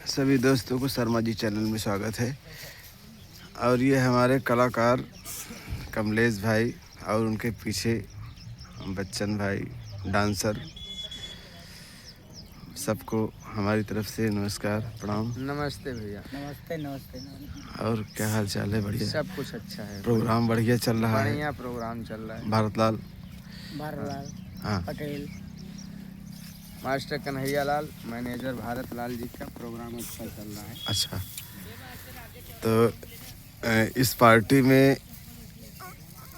सभी दोस्तों को शर्मा जी चैनल में स्वागत है। और ये हमारे कलाकार कमलेश भाई और उनके पीछे बच्चन भाई डांसर, सबको हमारी तरफ से नमस्कार प्रणाम। नमस्ते भैया। नमस्ते नमस्ते नमस्ते। और क्या हाल चाल है? बढ़िया, सब कुछ अच्छा है। प्रोग्राम बढ़िया चल रहा है। बढ़िया प्रोग्राम चल रहा है। भारतलाल हाँ पटेल, मास्टर कन्हैया लाल, मैनेजर भारत लाल जी का प्रोग्राम अच्छा चल रहा है। अच्छा, तो इस पार्टी में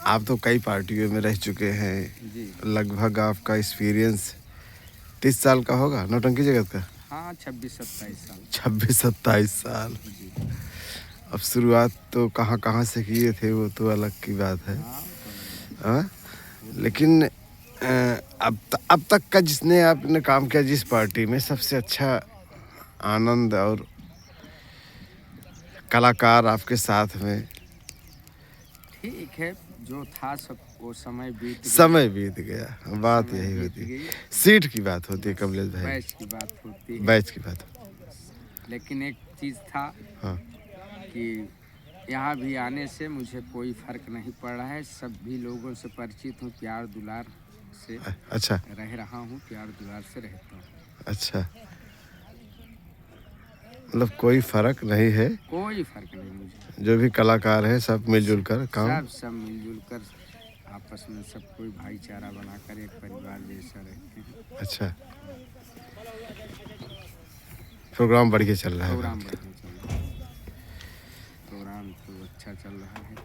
आप तो कई पार्टियों में रह चुके हैं जी। लगभग आपका एक्सपीरियंस 30 साल का होगा नौटंकी जगत का। हाँ, 26-27 साल। 26-27 साल। जी। अब शुरुआत तो कहाँ कहाँ से किए थे वो तो अलग की बात है। हाँ? लेकिन अब तक का जिसने आपने काम किया जिस पार्टी में सबसे अच्छा आनंद और कलाकार आपके साथ में। ठीक है, जो था सब वो समय बीत गया, बात समय यही बीत होती है। गई। सीट की बात होती है कमलेश भाई, बैच की बात होती है। बैच की बात। लेकिन एक चीज़ था हाँ कि यहाँ भी आने से मुझे कोई फर्क नहीं पड़ रहा है। सभी लोगों से परिचित हूँ, प्यार दुलार से अच्छा रह रहा हूँ, प्यार दुलार से रहता हूँ। अच्छा, मतलब कोई फर्क नहीं है। कोई फर्क नहीं मुझे। जो भी कलाकार है सब मिलजुल कर काम। सब मिलजुल कर आपस में सब कोई भाईचारा बनाकर एक परिवार जैसा रहते हैं। अच्छा, प्रोग्राम बढ़िया चल रहा है। प्रोग्राम बढ़िया चल रहा है। प्रोग्राम तो अच्छा चल रहा है।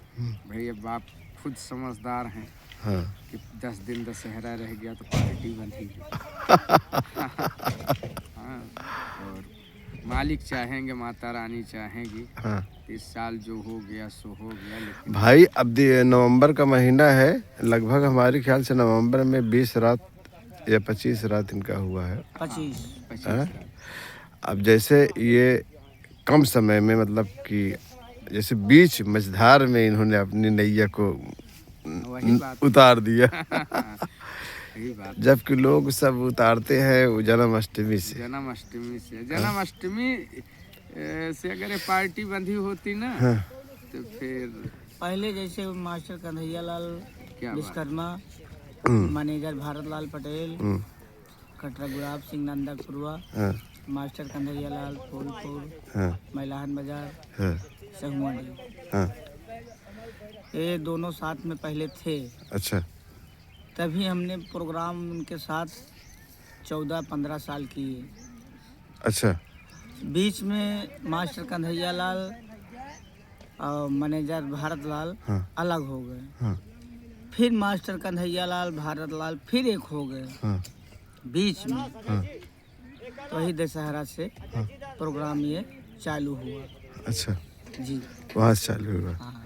भाई अब आप खुद समझदार हैं हाँ कि 10 दिन दशहरा रह गया तो पार्टी बंधी है। हाँ, और मालिक चाहेंगे, माता रानी चाहेंगी। हाँ इस साल जो हो गया सो हो गया। लेकिन भाई अब नवंबर का महीना है, लगभग हमारे ख्याल से नवंबर में 20 रात या 25 रात इनका हुआ है। 25 हाँ? रात। अब जैसे ये कम समय में मतलब कि जैसे बीच मझधार में इन्होंने अपनी नैया को वही बात उतार दिया। वही बात। जबकि लोग सब उतारते हैं वो जन्माष्टमी से। जन्माष्टमी से अगर ये पार्टी बंधी होती ना हाँ तो फिर पहले जैसे मास्टर कन्हैया लाल क्या विश्वकर्मा, मैनेजर भारत लाल पटेल, कटरा गुलाब सिंह नंदा खुरुआ, हाँ मास्टर कन्हैया लाल फूलपुर, हाँ मैलान बाजार, हाँ सहुआडी, हाँ। ये दोनों साथ में पहले थे। अच्छा तभी हमने प्रोग्राम उनके साथ 14-15 साल किए। अच्छा बीच में मास्टर कन्हैया लाल और मैनेजर भारत लाल हाँ अलग हो गए। हाँ फिर मास्टर कन्हैया लाल भारत लाल फिर एक हो गए हाँ बीच में। हाँ। तो वही दशहरा से प्रोग्राम ये चालू हुआ। अच्छा, जी वहाँ से चालू हुआ। हाँ।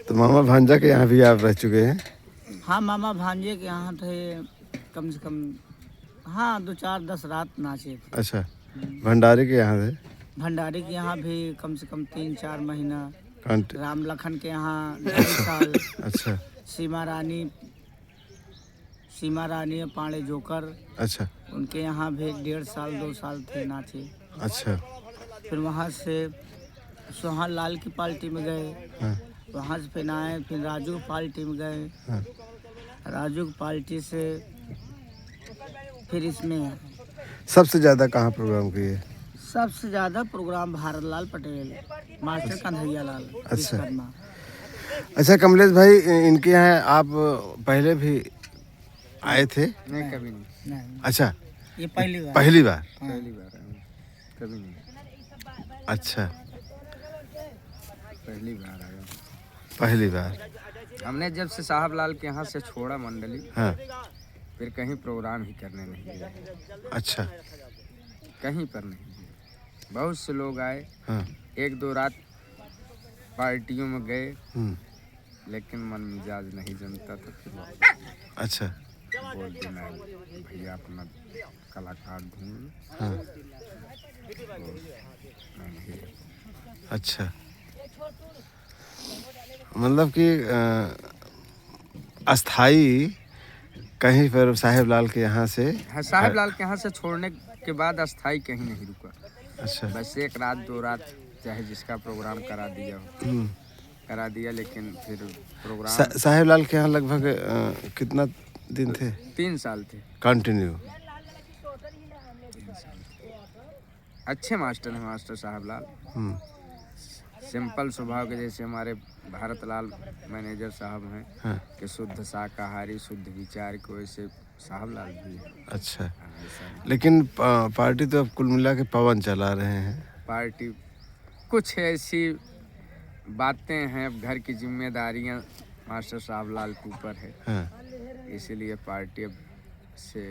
तो मामा भांजा के यहाँ भी आप रह चुके हैं। हाँ, मामा भांजे के यहाँ थे कम से कम। हाँ, 2-4-10 रात नाचे थे। अच्छा, भंडारी के यहाँ थे। भंडारी के यहाँ भी कम से कम 3-4 महीना। कंट राम लखन के यहाँ 2.5 साल। अच्छा सीमा रानी और पांडे जोकर, अच्छा उनके यहाँ भी 1.5 साल 2 साल थे नाचे। अच्छा फिर वहाँ से सोहन लाल की पार्टी में गए। हाँ वहाँ से फिर आए, फिर राजू की पार्टी में गए। हाँ। राजू की पार्टी से फिर इसमें आए। सबसे ज़्यादा कहाँ प्रोग्राम किए? सबसे ज़्यादा प्रोग्राम भारत लाल पटेल, मास्टर कन्हैया लाल विश्वकर्मा। अच्छा कमलेश भाई, इनके यहाँ आप पहले भी आए थे? नहीं, कभी नहीं। नहीं, अच्छा, ये पहली बार। पहली बार। पहली बार आया हूँ, कभी नहीं। अच्छा, पहली बार आया हूँ। पहली बार। हमने जब से साहब लाल के यहाँ से छोड़ा मंडली, हाँ फिर कहीं प्रोग्राम ही करने नहीं गए। अच्छा कहीं पर नहीं गए। बहुत से लोग आए, हाँ 1-2 रात पार्टियों में गए, हम्म, लेकिन मन मिजाज नहीं जमता था। फिर अच्छा बोल देना भैया अपना कलाकार ढूंढ। हाँ तो मैं नहीं। अच्छा, मतलब कि अस्थाई कहीं पर साहेब लाल के यहाँ से। हाँ, साहब लाल के यहाँ से छोड़ने के बाद अस्थाई कहीं नहीं रुका। अच्छा। बस एक रात 2 रात चाहे जिसका प्रोग्राम करा दिया हो, करा दिया, लेकिन फिर प्रोग्राम साहेब लाल के यहाँ लगभग कितना दिन थे 3 साल थे। कंटिन्यू? अच्छे मास्टर हैं मास्टर साहब लाल, सिंपल स्वभाव के, जैसे हमारे भारत लाल मैनेजर साहब हैं हाँ। कि शुद्ध शाकाहारी शुद्ध विचार को, वैसे साहब लाल भी हैं। अच्छा, ऐसा लेकिन पार्टी तो अब कुल मिला के पवन चला रहे हैं। पार्टी कुछ ऐसी बातें हैं, अब घर की जिम्मेदारियां मास्टर साहब लाल के ऊपर है, हाँ। इसीलिए पार्टी अब से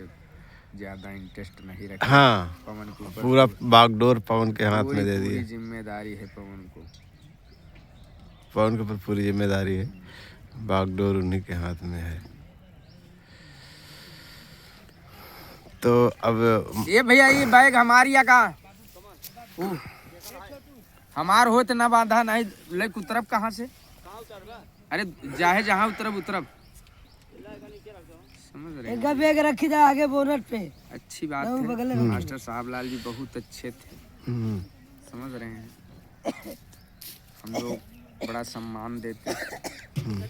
ज़्यादा इंटरेस्ट नहीं रखती। हाँ, पवन के ऊपर पूरा बागडोर पवन के हाथ में दे पूरी दिए। जिम्मेदारी है पवन को। पवन के ऊपर पूरी जिम्मेदारी है, बागडोर उन्हीं के हाथ में है। तो अब ये भैया ये बैग हमारी या का हमार हो तो ना बांधा नहीं ले उतरब कहाँ से? अरे जाहे जहाँ उतरब उतरब, समझ रहे हैं? बैग रखी था आगे बोनट पे। अच्छी बात है, मास्टर साहब लाल जी बहुत अच्छे थे, समझ रहे हैं, हम लोग बड़ा सम्मान देते हैं।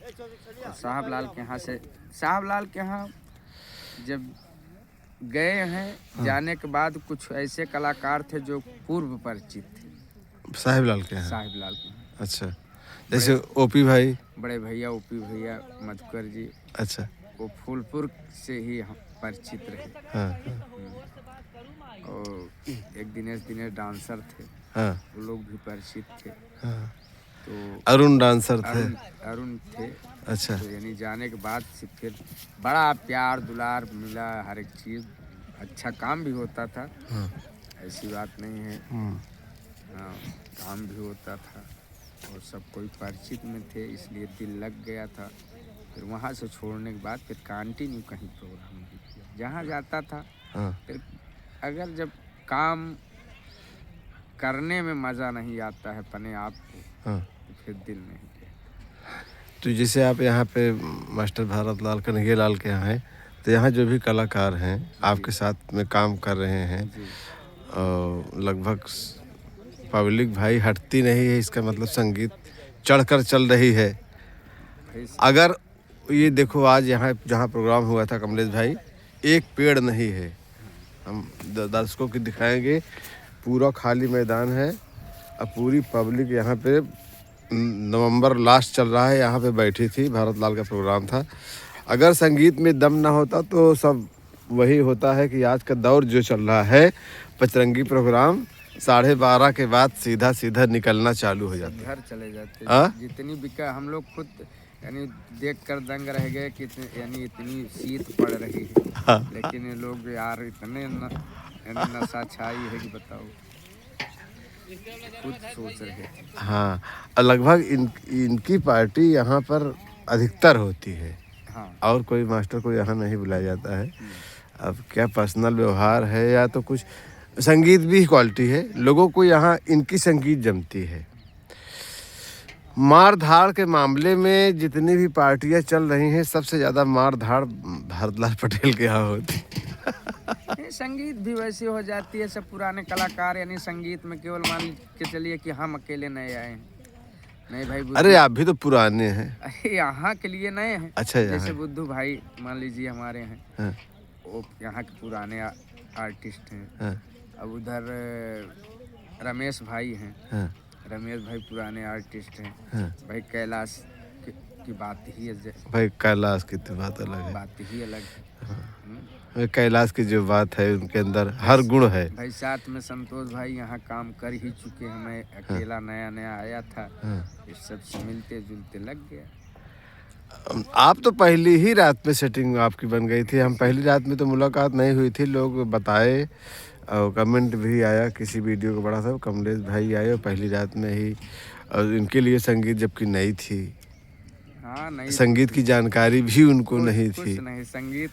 तो साहब लाल के यहाँ से, साहब लाल के यहाँ जब गए हैं, जाने के बाद कुछ ऐसे कलाकार थे जो पूर्व परिचित थे साहिब लाल के यहाँ। साहिब लाल के। अच्छा, जैसे ओपी भाई, बड़े भैया ओपी भैया मधुकर जी, अच्छा, वो फूलपुर से ही हम परिचित रहे। हाँ, और एक दिनेश डांसर थे, हाँ, वो लोग भी परिचित थे। हाँ। तो अरुण डांसर थे। अरुण थे। अच्छा, तो यानी जाने के बाद से फिर बड़ा प्यार दुलार मिला, हर एक चीज़, अच्छा काम भी होता था, ऐसी बात नहीं है, हाँ, काम भी होता था और सब कोई परिचित में थे, इसलिए दिल लग गया था। फिर वहाँ से छोड़ने के बाद फिर कंटिन्यू कहीं प्रोग्राम नहीं किया, जहाँ जाता था। हाँ। फिर अगर जब काम करने में मज़ा नहीं आता है अपने आप को, हाँ। तो फिर दिल नहीं किया। तो जैसे आप यहाँ पे मास्टर भारत लाल कन्हैया लाल के यहाँ हैं, तो यहाँ जो भी कलाकार हैं आपके साथ में काम कर रहे हैं, और लगभग पब्लिक भाई हटती नहीं है, इसका मतलब संगीत चढ़कर चल रही है। अगर ये देखो आज यहाँ जहाँ प्रोग्राम हुआ था कमलेश भाई, एक पेड़ नहीं है, हम दर्शकों को दिखाएंगे, पूरा खाली मैदान है और पूरी पब्लिक यहाँ पे नवंबर लास्ट चल रहा है, यहाँ पे बैठी थी, भारत लाल का प्रोग्राम था। अगर संगीत में दम ना होता तो सब वही होता है कि आज का दौर जो चल रहा है, पचरंगी प्रोग्राम 12:30 के बाद सीधा सीधा निकलना चालू हो जाता है, घर चले जाते हाँ? हैं। जितनी बिका हम लोग खुद यानी देख कर दंग रह गए कि यानी इतनी शीत पड़ रही है, हाँ। लेकिन ये लोग यार इतने यानी नशा छाई है कि बताओ, खुद सोच रहे थे। हाँ, और लगभग इनकी पार्टी यहाँ पर अधिकतर होती है, हाँ, और कोई मास्टर को यहाँ नहीं बुलाया जाता है। अब क्या पर्सनल व्यवहार है या तो कुछ संगीत भी क्वालिटी है, लोगों को यहाँ इनकी संगीत जमती है। मार धाड़ के मामले में जितनी भी पार्टियां चल रही हैं, सबसे ज़्यादा मार धाड़ भारतलाल पटेल के यहाँ होती है। संगीत भी वैसी हो जाती है, सब पुराने कलाकार यानी संगीत में केवल मान के चलिए कि हम अकेले नए आए हैं, नहीं भाई। अरे आप भी तो पुराने हैं। अरे यहाँ के लिए नए हैं। अच्छा, जैसे बुद्धू भाई मान लीजिए हमारे हैं, हाँ। वो यहाँ के पुराने आर्टिस्ट हैं। हाँ। अब उधर रमेश भाई हैं, हाँ। रमेश भाई पुराने आर्टिस्ट हैं। हाँ। भाई कैलाश की बात ही भाई कैलाश की तो बात अलग है, बात ही अलग है। कैलाश की जो बात है उनके अंदर हर गुण है। भाई साथ में संतोष भाई यहाँ काम कर ही चुके हैं, मैं अकेला नया नया आया था, इस सब से मिलते जुलते लग गया। आप तो पहली ही रात में सेटिंग आपकी बन गई थी, हम पहली रात में तो मुलाकात नहीं हुई थी, लोग बताए और कमेंट भी आया, किसी वीडियो को बड़ा था, कमलेश भाई आए और पहली रात में ही, और इनके लिए संगीत जबकि नई थी। हाँ, नहीं, संगीत की जानकारी भी उनको नहीं थी। कुछ नहीं, संगीत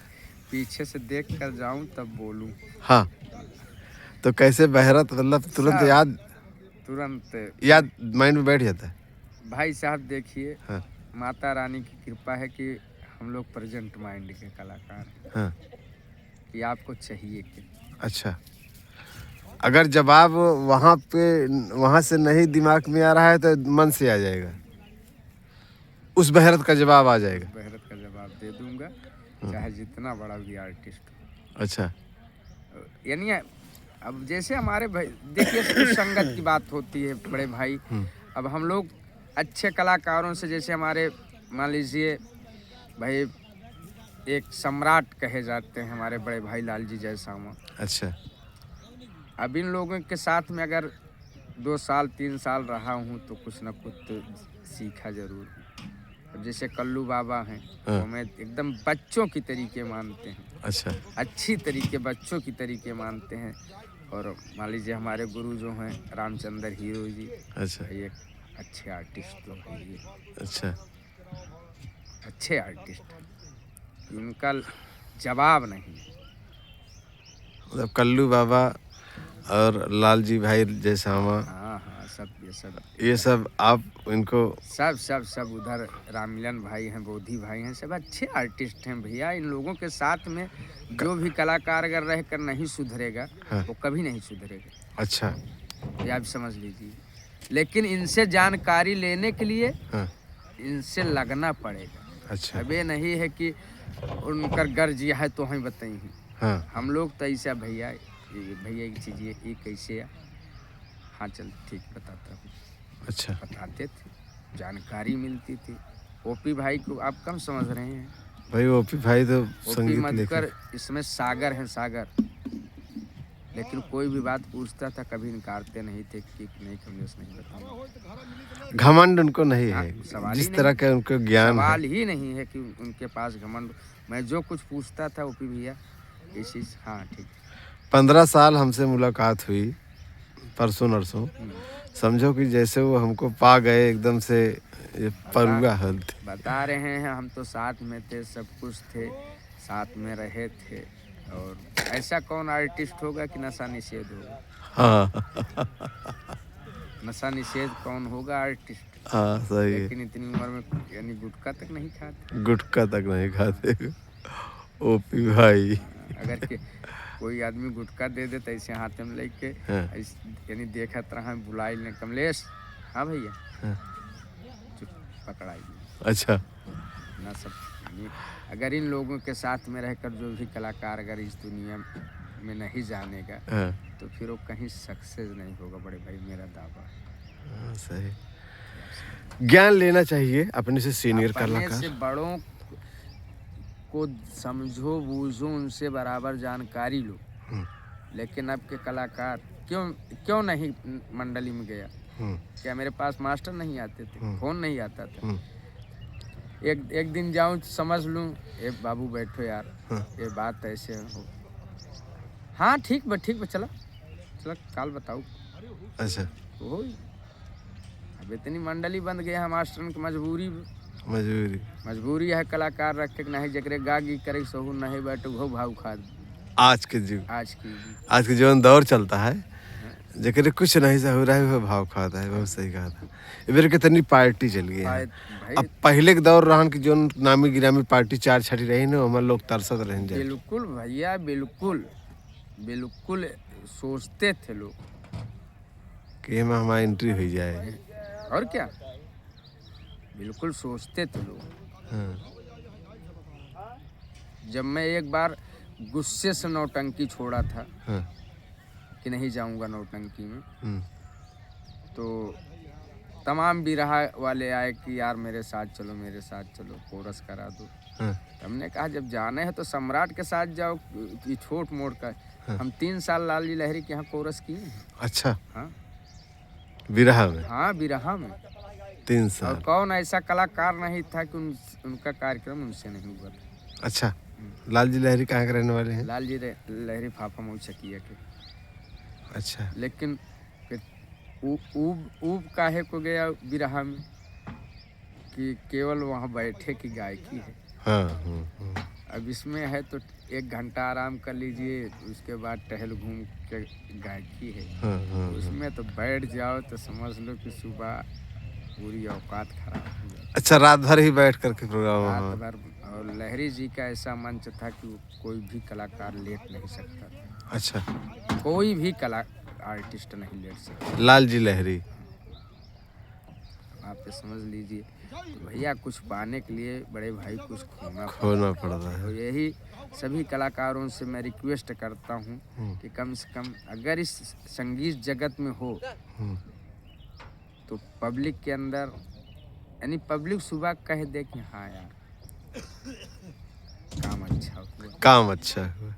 पीछे से देख कर जाऊं तब बोलूं। हाँ, तो कैसे बहरत मतलब तुरंत याद माइंड में बैठ जाता है। भाई साहब देखिए, हाँ। माता रानी की कृपा है कि हम लोग प्रेजेंट माइंड के कलाकार हैं। हाँ। कि आपको चाहिए क्या। अच्छा, अगर जवाब वहाँ से नहीं दिमाग में आ रहा है तो मन से आ जाएगा, उस बहरत का जवाब आ जाएगा। बहरत का जवाब दे दूंगा, चाहे जितना बड़ा भी आर्टिस्ट हो। अच्छा। यानी अब जैसे हमारे भाई देखिए, कुछ संगत की बात होती है बड़े भाई। अब हम लोग अच्छे कलाकारों से, जैसे हमारे मान लीजिए भाई एक सम्राट कहे जाते हैं हमारे बड़े भाई लालजी जयसामा। अच्छा। अब इन लोगों के साथ में अगर 2 साल 3 साल रहा हूँ तो कुछ न कुछ तो सीखा जरूर हूँ। अब जैसे कल्लू बाबा हैं, हाँ। वो मैं एकदम बच्चों की तरीके मानते हैं, अच्छा। अच्छी तरीके बच्चों की तरीके मानते हैं। और मान लीजिए हमारे गुरु जो हैं रामचंद्र हीरो जी, अच्छा। ये अच्छे आर्टिस्ट तो हैं, ये अच्छा। अच्छे आर्टिस्ट हैं, उनका जवाब नहीं। मतलब कल्लू बाबा और लालजी भाई जयसामा, हाँ हाँ, ये सब आप इनको सब उधर राममिलन भाई हैं, बोधी भाई हैं, सब अच्छे आर्टिस्ट हैं भैया। इन लोगों के साथ में जो भी कलाकार अगर रह कर नहीं सुधरेगा, हाँ। वो कभी नहीं सुधरेगा। अच्छा। ये आप समझ लीजिए। लेकिन इनसे जानकारी लेने के लिए हाँ। इनसे लगना पड़ेगा। अच्छा। अब ये नहीं है कि उनकर गर्जिया है तो हम बताई। हाँ। हम लोग तो ऐसा भैया की चीज़ ये कैसे है, हाँ चल ठीक बताता हूँ। अच्छा। बताते थे, जानकारी मिलती थी। ओपी भाई को आप कम समझ रहे हैं भाई, ओपी भाई तो ओपी संगीत मधुकर लेखक। इसमें सागर हैं, सागर। लेकिन कोई भी बात पूछता था कभी इनकारते नहीं थे कि नहीं कमलेश नहीं बताऊंगा। घमंड उनको नहीं हाँ, है, सवाल ही जिस नहीं। तरह का उनको ज्ञान है। सवाल ही नहीं है कि उनके पास घमंड। मैं जो कुछ पूछता था ओपी भैया इसी, हाँ ठीक। 15 साल हमसे मुलाकात हुई, परसों नरसों। समझो कि जैसे वो हमको पा गए एकदम से, ये परुआ हल थे। बता रहे हैं, हम तो साथ में थे, सब कुछ थे, साथ में रहे थे। और ऐसा कौन आर्टिस्ट होगा कि नशा निषेध होगा? हाँ। नशा निषेध कौन होगा आर्टिस्ट? हाँ, सही है। लेकिन इतनी उम्र में यानी गुटखा तक नहीं खाते। गुटखा तक नहीं खाते ओपी भाई। अगर के कोई आदमी गुटखा दे दे तो ऐसे हाथ में लेके हाँ। यानी देखत रहा, बुलाई ले कमलेश, हाँ भैया, हाँ। चुप पकड़ाई। अच्छा। ना सब यानी अगर इन लोगों के साथ में रहकर जो भी कलाकार अगर इस दुनिया में नहीं जानेगा, हाँ। तो फिर वो कहीं सक्सेस नहीं होगा बड़े भाई, मेरा दावा है। हाँ, सही। ज्ञान लेना चाहिए अपने से सीनियर अपने कलाकार से बड़ों को समझो बूझो, उनसे बराबर जानकारी लो। लेकिन अब के कलाकार क्यों नहीं मंडली में गया? क्या मेरे पास मास्टर नहीं आते थे, फोन नहीं आता था? एक दिन जाऊं तो समझ लूं, ए बाबू बैठो यार, ये बात ऐसे हो, हाँ ठीक बा चला काल बताओ। अच्छा। हो अब इतनी मंडली बन गया है, मास्टर की मजबूरी है कलाकार रखे के नहीं, जकरे गागी करे सहू नहीं बैठो घो भाव खा। आज के जीवन दौर चलता है, जकरे कुछ नहीं सा हो रहा है वो भाव खाता है। बहुत सही कहा था। इधर कितनी पार्टी चल गई है। अब पहले के दौर रहन की जो नामी गिरामी पार्टी 4 छठी रही ना, हमारे लोग तरसत रह जाए। बिल्कुल भैया, बिल्कुल सोचते थे लोग कि हमारी एंट्री हो जाए, और क्या, बिल्कुल सोचते थे लोग। हाँ। जब मैं एक बार गुस्से से नौटंकी छोड़ा था, हाँ। कि नहीं जाऊंगा नौटंकी में, तो तमाम बिरहा वाले आए कि यार मेरे साथ चलो कोरस करा दो। हमने कहा जब जाना है तो सम्राट के साथ जाओ, कि छोट मोट का। हम 3 साल लालजी लहरी के यहाँ कोरस किए हैं। अच्छा। हाँ, बिरहा में? हाँ, बिरहा में 3 साल। और कौन ऐसा कलाकार नहीं था कि उनका कार्यक्रम उनसे नहीं हुआ था। अच्छा। लालजी लहरी कहाँ के रहने वाले हैं? लालजी लहरी फाफा मऊचकिया के। अच्छा। लेकिन ऊब काहे को गया बिरहा में कि केवल वहाँ बैठे की गायकी है। हाँ। अब इसमें है तो 1 घंटा आराम कर लीजिए, उसके बाद टहल घूम के गायकी है। हाँ। उसमें तो बैठ जाओ तो समझ लो कि सुबह पूरी औकात खराब हो जाए। अच्छा, रात भर ही बैठ करके प्रोग्राम? रात भर। और लहरी जी का ऐसा मंच था कि कोई भी कलाकार लेट नहीं सकता था। अच्छा। कोई भी कला आर्टिस्ट नहीं लेट सकते। लाल जी लहरी। आप ये समझ लीजिए, तो भैया कुछ पाने के लिए बड़े भाई कुछ खोना पड़ता है। तो यही सभी कलाकारों से मैं रिक्वेस्ट करता हूँ कि कम से कम अगर इस संगीत जगत में हो तो पब्लिक के अंदर, यानी पब्लिक सुबह कह दे कि हाँ यार काम अच्छा हुआ।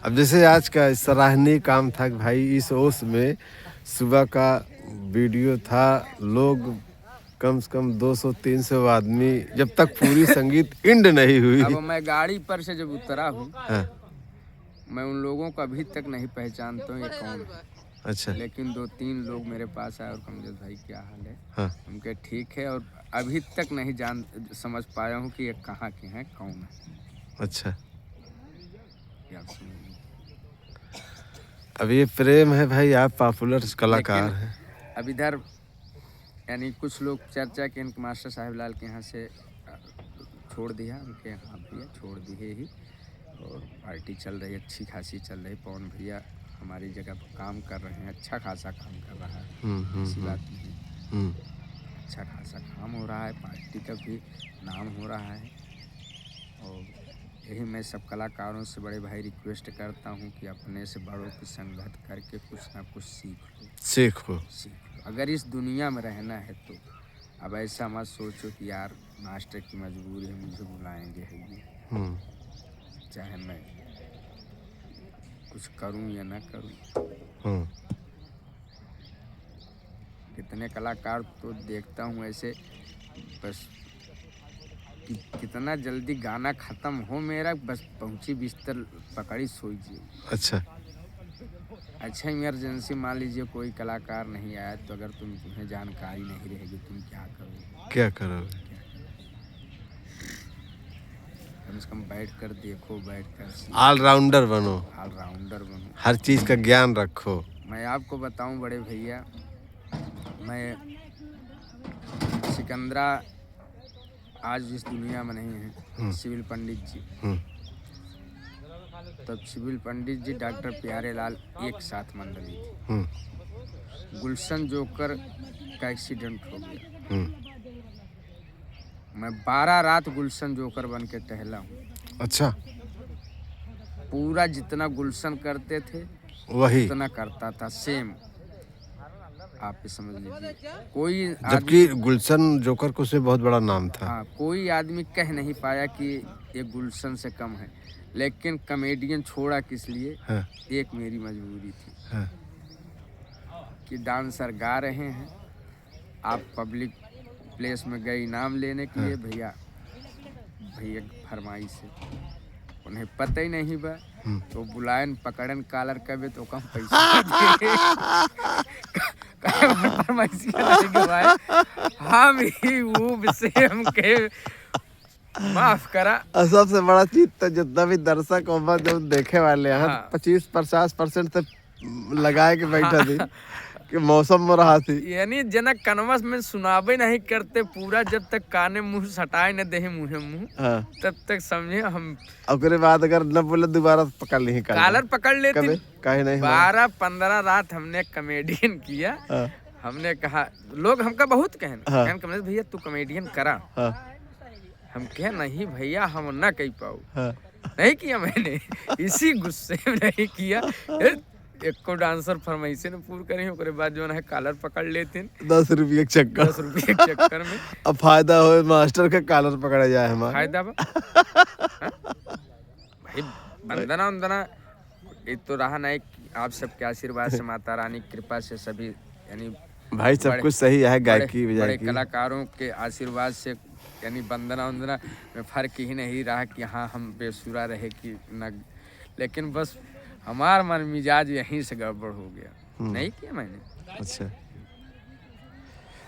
अब जैसे आज का सराहनीय काम था कि भाई इस ओस में सुबह का वीडियो था, लोग कम से कम 200-300 आदमी, जब तक पूरी संगीत एंड नहीं हुई। अब मैं गाड़ी पर से जब उतरा हूँ, हाँ। मैं उन लोगों को अभी तक नहीं पहचानता हूँ ये कौन है। अच्छा। लेकिन 2-3 लोग मेरे पास आए और कमजोर भाई क्या हाल है। हाँ। उनके ठीक है, और अभी तक नहीं समझ पाया हूँ कि ये कहाँ के हैं, कौन है। अच्छा। आप समझिए। अब ये प्रेम है भाई, आप पॉपुलर कलाकार हैं। अब इधर यानी कुछ लोग चर्चा के इनके मास्टर साहब लाल के यहाँ से छोड़ दिया, उनके यहाँ भैया छोड़ दिए ही, और पार्टी चल रही अच्छी खासी चल रही। पवन भैया हमारी जगह पर काम कर रहे हैं, अच्छा खासा काम कर रहा है, ऐसी बात नहीं। अच्छा खासा काम हो रहा है, पार्टी का भी नाम हो रहा है। और यही मैं सब कलाकारों से बड़े भाई रिक्वेस्ट करता हूँ कि अपने से बड़ों की संगत करके कुछ ना कुछ सीखो। अगर इस दुनिया में रहना है तो अब ऐसा मत सोचो कि यार मास्टर की मजबूरी है, मुझे बुलाएंगे है ये, चाहे मैं कुछ करूं या ना करूं। कितने कलाकार तो देखता हूं ऐसे, बस कितना जल्दी गाना खत्म हो मेरा, बस पहुंची बिस्तर पकड़ी सोई जी। अच्छा इमरजेंसी मान लीजिए कोई कलाकार नहीं आया, तो अगर तुम्हें जानकारी नहीं रहेगी तुम क्या करोगे? कम से कम बैठ कर देखो, बैठ कर ऑलराउंडर बनो, हर चीज का ज्ञान रखो। मैं आपको बताऊं बड़े भैया, मैं सिकंदरा आज इस दुनिया में नहीं है, सिविल पंडित जी, तब सिविल पंडित जी डॉक्टर प्यारे लाल एक साथ मंडली थी। गुलशन जोकर का एक्सीडेंट हो गया, मैं 12 रात गुलशन जोकर बन के टहला हूँ। अच्छा। पूरा जितना गुलशन करते थे वही उतना करता था, सेम। आप समझ लीजिए, कोई जबकि गुलशन जोकर को से बहुत बड़ा नाम था। हाँ, कोई आदमी कह नहीं पाया कि ये गुलशन से कम है, लेकिन कॉमेडियन छोड़ा किस लिए? हाँ। एक मेरी मजबूरी थी। हाँ। कि डांसर गा रहे हैं, आप पब्लिक प्लेस में गए इनाम लेने के लिए, भैया फरमाइश है, उन्हें पता ही नहीं बा, तो बुलायन पकड़न कालर कबे तो कम पैसा हम ही वो से हमके माफ करा। सबसे बड़ा चीज तो जितना भी दर्शक होगा जो देखे वाले हैं, 25-50% से लगाए के बैठा थी कि मौसम में रहा थी, यानी जनक कनवस में सुनाबे नहीं करते पूरा, जब तक काने मुंह सटाए न दे मुंह, तब तक समझे हम। उसके बाद अगर न बोले दोबारा पकड़ ली कालर पकड़ लेते। कहीं नहीं, 12-15 रात हमने कॉमेडियन किया। हमने कहा, लोग हमका बहुत कहन भैया तू कॉमेडियन करा। हम कहे नहीं भैया हम ना कह पाऊ। नहीं किया मैंने, इसी गुस्से में नहीं किया। एक को डांसर फरमाइशे ने पूरी करी, उसके बाद जो है कॉलर पकड़ लेते 10 रुपये के चक्कर में। अब फायदा हो मास्टर का कॉलर पकड़ा जाए, हमारा फायदा भाई। वंदना ये तो रहा नहीं, आप सबके आशीर्वाद से, माता रानी कृपा से सभी, यानी भाई सब कुछ सही है, गायकी बड़े कलाकारों के आशीर्वाद से, यानी वंदना में फर्क ही नहीं रहा कि हाँ हम बेसुरा रहे कि न, लेकिन बस हमारा मन मिजाज यहीं से गड़बड़ हो गया। नहीं किया मैंने।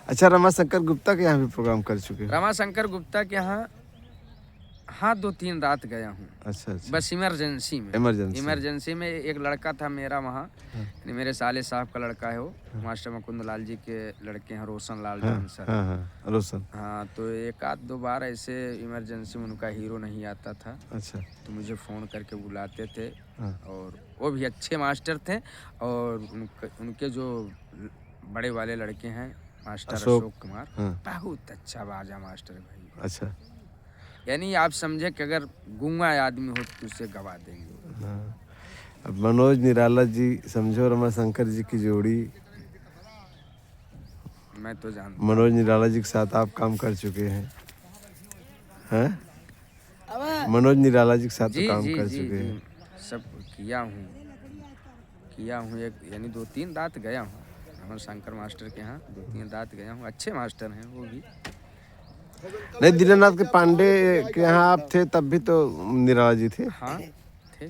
अच्छा, रमाशंकर गुप्ता के यहाँ भी प्रोग्राम कर चुके हैं? रमाशंकर गुप्ता के यहाँ हाँ 2-3 रात गया हूँ, अच्छा अच्छा, बस इमरजेंसी में। इमरजेंसी। इमरजेंसी में एक लड़का था मेरा वहाँ, यानी मेरे साले साहब का लड़का है वो, मास्टर मुकुंद लाल जी के लड़के हैं, रोशन लाल हाँ डांसर। हाँ हाँ, रोशन। हाँ, तो 1-2 बार ऐसे इमरजेंसी में उनका हीरो नहीं आता था, अच्छा तो मुझे फ़ोन करके बुलाते थे। हाँ और वो भी अच्छे मास्टर थे। और उनके जो बड़े वाले लड़के हैं मास्टर अशोक कुमार, हाँ। बहुत अच्छा बाजा मास्टर है भाई। अच्छा यानी आप समझे कि अगर गूंगा आदमी हो तो उसे गवा देंगे। हाँ। अब मनोज निराला जी समझो, रमाशंकर जी की जोड़ी। मैं तो जानता मनोज निराला जी के साथ आप काम कर चुके हैं, हैं? मनोज निराला जी के साथ तो जी काम जी कर जी चुके जी हैं। सब किया हूँ एक, यानी 2-3 रात गया हूँ रमन शंकर मास्टर के यहाँ, 2-3 रात गया हूँ। अच्छे मास्टर हैं वो भी। नहीं, दीनानाथ के पांडे के यहाँ आप थे तब भी तो निराला जी थे। हाँ थे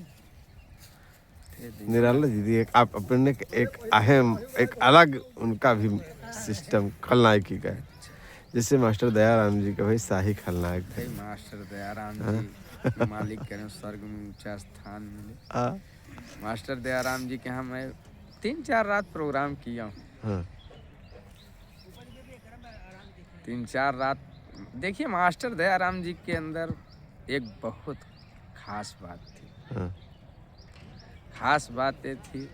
निराला जी थी, एक आप अपने एक अहम, एक अलग उनका भी सिस्टम खलनायकी का है, जैसे मास्टर दयाराम जी का भाई शाही खलनायक थे। मास्टर दयाराम जी मालिक करें स्वर्ग में ऊंचा स्थान मिले। हाँ मास्टर दयाराम जी के यहाँ मैं 3-4 रात प्रोग्राम किया हूँ। हाँ 3-4 रात। देखिए मास्टर दयाराम जी के अंदर एक बहुत खास बात थी। हाँ खास बात ये थी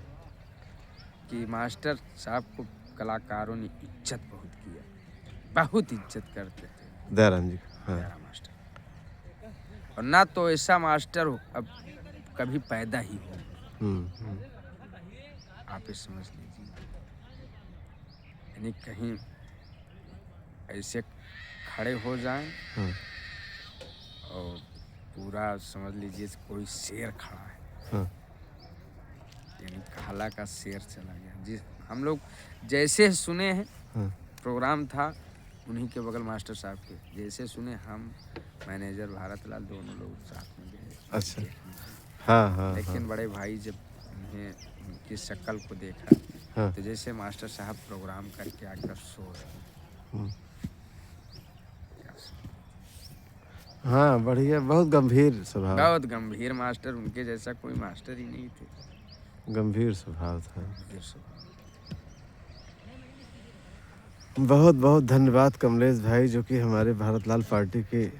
कि मास्टर साहब को कलाकारों ने इज्जत बहुत किया, बहुत इज्जत करते थे दयाराम जी का। हाँ दयाराम मास्टर। और ना तो ऐसा मास्टर अब कभी पैदा ही हो, हम्म। आप ये समझ लीजिए। यानी कहीं ऐसे खड़े हो जाएं हाँ और पूरा समझ लीजिए कोई शेर खड़ा है, हाँ यानी काला का शेर चला गया। जिस हम लोग जैसे सुने हैं, हाँ प्रोग्राम था उन्हीं के बगल मास्टर साहब के, जैसे सुने हम मैनेजर भारत लाल दोनों लोग साथ में गए। अच्छा हाँ हाँ लेकिन बड़े भाई जब उन्हें उनकी शक्ल को देखा हाँ तो जैसे मास्टर साहब प्रोग्राम करके आकर सो रहे। हम्म। हाँ बढ़िया, बहुत गंभीर स्वभाव, बहुत गंभीर मास्टर, उनके जैसा कोई मास्टर ही नहीं थे। गंभीर स्वभाव था। गंभीर स्वभाव। बहुत बहुत धन्यवाद कमलेश भाई, जो कि हमारे भारत लाल पार्टी के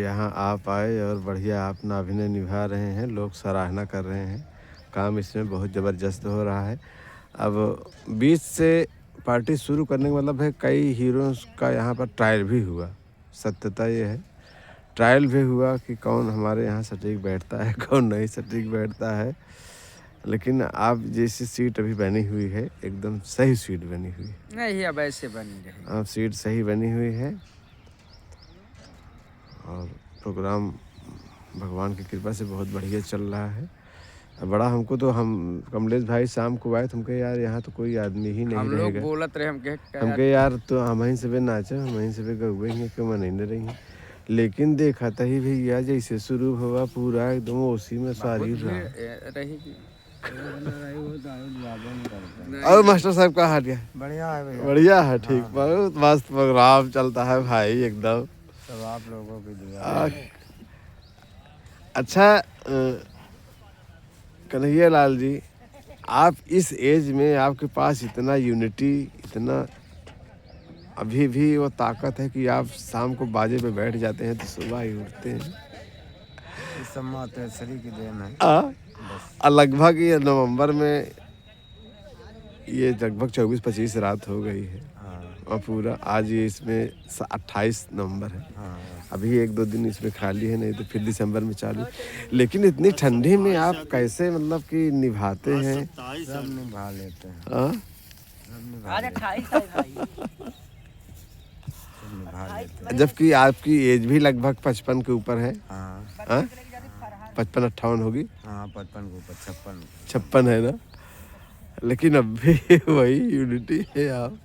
यहाँ आप आए और बढ़िया आप अपना अभिनय निभा रहे हैं, लोग सराहना कर रहे हैं, काम इसमें बहुत ज़बरदस्त हो रहा है। अब बीच से पार्टी शुरू करने का मतलब है कई हीरोज़ का यहाँ पर ट्रायल भी हुआ, सत्यता ये है, ट्रायल भी हुआ कि कौन हमारे यहाँ सटीक बैठता है, कौन नहीं सटीक बैठता है। लेकिन आप जैसी सीट अभी बनी हुई है, एकदम सही सीट बनी हुई है। नहीं अब ऐसे बनी रहेगी। आप सीट सही बनी हुई है और प्रोग्राम भगवान की कृपा से बहुत बढ़िया चल रहा है। बड़ा हमको तो, हम कमलेश भाई शाम को आए, तुमके यार यहाँ तो कोई आदमी ही नहीं हम लोग रहेगा, बोलत रहे हमके यार तो हम वहीं से भी नाचे, हम वहीं से भी गए हैं क्यों मन नहीं रही। लेकिन देखा था ही भैया जैसे शुरू हुआ पूरा एकदम उसी में सारी रहेगी। और मास्टर साहब का हाल क्या है? बढ़िया है भैया, बढ़िया है, ठीक, बहुत मस्त प्रोग्राम चलता है भाई एकदम। सब आप लोगों की दुआ। अच्छा कन्हैया लाल जी, आप इस एज में आपके पास इतना यूनिटी, इतना अभी भी वो ताकत है कि आप शाम को बाजे पे बैठ जाते हैं तो सुबह ही उठते हैं। इस सम्मा तेसरी की देन है। और लगभग ये नवंबर में ये लगभग 24-25 रात हो गई है। और पूरा आज ये इसमें 28 नवंबर है। अभी 1-2 दिन इसमें खाली है, नहीं तो फिर दिसंबर में चालू। लेकिन इतनी ठंडी में आप कैसे मतलब कि निभाते हैं? सब निभा लेते हैं। हाँ? आज 28 है भाई। जबकि आपकी एज भी लगभग 55 के ऊपर है। हाँ? 55-58 होगी। हाँ 55 के ऊपर 56 है ना? लेकिन अब भी वही यूनिटी है आप।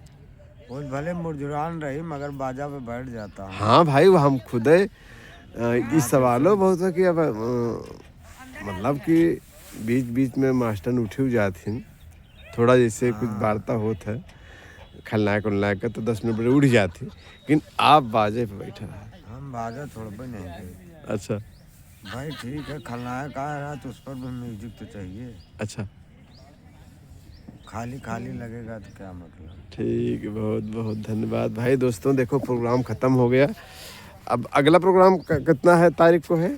बहुत भले मुरझुरान रही मगर बाजा पे बैठ जाता हूँ। हाँ भाई, वो हम खुद इस सवालों बहुत है कि अब मतलब कि बीच बीच में मास्टर उठी जाती थोड़ा, जैसे कुछ वार्ता होता है खलनायक उलनायक का, तो 10 मिनट उड़ जाती, लेकिन आप बाजे पे बैठा रहा। हाँ हम बाजा थोड़ा भी नहीं थे। अच्छा भाई ठीक है, खलनायक आ रहा तो उस पर भी म्यूजिक तो चाहिए। अच्छा खाली खाली लगेगा तो क्या मतलब। ठीक है, बहुत बहुत धन्यवाद भाई। दोस्तों देखो प्रोग्राम ख़त्म हो गया। अब अगला प्रोग्राम कितना है तारीख को है?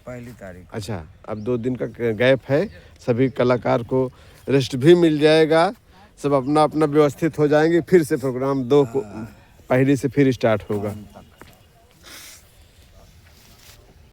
1 तारीख। अच्छा, अब 2 दिन का गैप है, सभी कलाकार को रेस्ट भी मिल जाएगा, सब अपना अपना व्यवस्थित हो जाएंगे, फिर से प्रोग्राम 2 को 1 से फिर स्टार्ट होगा।